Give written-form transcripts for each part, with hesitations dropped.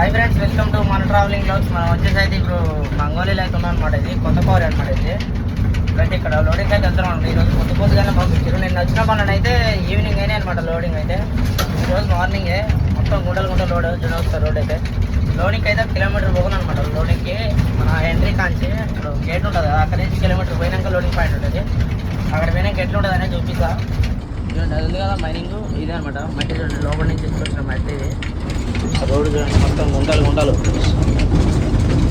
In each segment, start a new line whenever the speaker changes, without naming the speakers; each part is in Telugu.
హాయ్ ఫ్రెండ్స్, వెల్కమ్ టు మన ట్రావెలింగ్ బ్లాగ్స్. మనం వచ్చేసి అయితే ఇప్పుడు మంగోలీలో అయితే ఉన్నాం అనమాట. ఇది కొత్త పవర్ అనమాట. ఇది ఇప్పుడైతే ఇక్కడ లోడింగ్ అయితే వెళ్తున్నాం. ఈరోజు కొత్త పొద్దుగానే పంపించారు. నేను వచ్చిన పనులు అయితే ఈవినింగ్ అయినాయి అనమాట. లోడింగ్ అయితే ఈరోజు మార్నింగే మొత్తం గుంటలు లోడ్ వస్తారు. రోడ్ అయితే లోడింగ్కి అయితే కిలోమీటర్ పోగును అనమాట. లోడింగ్కి మన ఎంట్రీ కాంచి ఇప్పుడు గేట్ ఉంటుంది కదా, అక్కడ నుంచి కిలోమీటర్ పోయినాక లోడింగ్ పాయింట్ ఉంటుంది. అక్కడ పోయినాక ఎట్లా ఉంటుంది అనేది చూపిస్తా. చూడండి, అది ఉంది కదా మైనింగ్, ఇదే అనమాట. మట్టి చూడండి, లోపల నుంచి తీసుకొచ్చిన మట్టి. రోడ్డు చూడండి, మొత్తం గుంటలు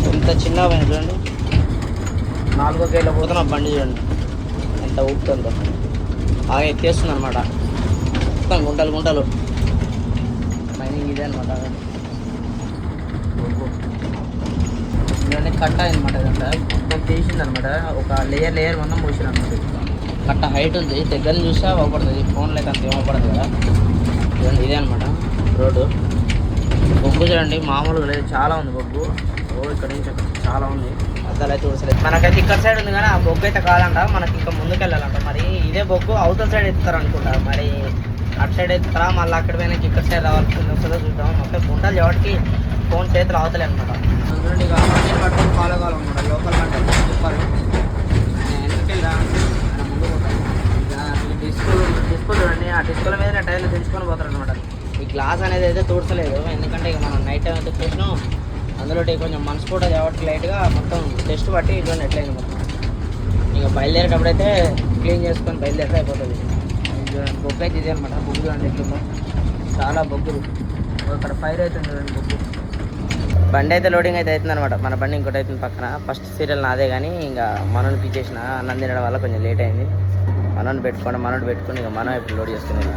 ఎంత చిన్నగా పోయింది చూడండి. 4 గేట్ల పోతున్న బండి చూడండి ఎంత ఊపుతుందో. బాగా ఎత్తేస్తుంది అనమాట. మొత్తం గుంటలు మైనింగ్ ఇదే అనమాట. చూడండి, కట్ట అనమాట. ఇదంతా మొత్తం తీసింది అనమాట. ఒక లేయర్ మొత్తం పోసిన అనమాట. కట్ట హైట్ ఉంది, దగ్గర నుంచి చూస్తే అవ్వబడుతుంది. ఫోన్లో అయితే అంత ఏమవుపడుతుంది కదా. చూడండి, ఇదే అనమాట రోడ్డు. బొగ్గు చూడండి, మామూలుగా లేదు, చాలా ఉంది బొగ్గు. ఇక్కడ నుంచి చాలా ఉంది. అద్దాలు అయితే చూడలేదు. మనకైతే ఇక్కడ సైడ్ ఉంది కానీ ఆ బొగ్గు అయితే కాదంట. మనకి ఇంకా ముందుకు వెళ్ళాలంట. మరి ఇదే బొగ్గు అవతల సైడ్ ఎత్తుతారు అనుకుంటా. మరి అటు సైడ్ ఎత్తుతారా, మళ్ళీ అక్కడ పోయినా ఇక్కడ సైడ్ రావాల్సి వస్తుందో చూద్దాం. మొత్తం గుంటలు ఎవరికి ఫోన్ చేతులు అవతలే అనమాట. చూడండి, ఇక మధ్యలో పట్టుకొని ఫాలో కావాలన్నమాట. లోకల్ అంటే చెప్పాలి. ఎందుకు వెళ్ళా ముందు పోతాను. డిస్కో చూడండి, ఆ డిస్కోల మీద టైర్లు తెచ్చుకొని పోతారు అనమాట. ఈ గ్లాస్ అనేది అయితే తూడ్చలేదు, ఎందుకంటే ఇక మనం నైట్ టైం అయితే చూసినాం. అందులో కొంచెం మనసు కూడా కాబట్టి లైట్గా మొత్తం టెస్ట్ బట్టి ఇటువంటి ఎట్లయింది మొత్తం. ఇక బయలుదేరేటప్పుడు అయితే క్లీన్ చేసుకొని బయలుదేరితే అయిపోతుంది. బొగ్గు అయితే ఇదే అనమాట. బొగ్గు చూడండి ఎట్లుందో, చాలా బొగ్గులు. అక్కడ ఫైర్ అవుతుంది చూడండి బొగ్గు. బండి అయితే లోడింగ్ అయితే అవుతుంది అనమాట. మన బండి ఇంకోటి అవుతుంది పక్కన. ఫస్ట్ సీరియల్ నాదే, కానీ ఇంకా మనోని పిచ్చేసిన. అన్నం తినడం వల్ల కొంచెం లేట్ అయింది. మనోని పెట్టుకొని ఇక మనం ఇప్పుడు లోడ్ చేసుకునేది.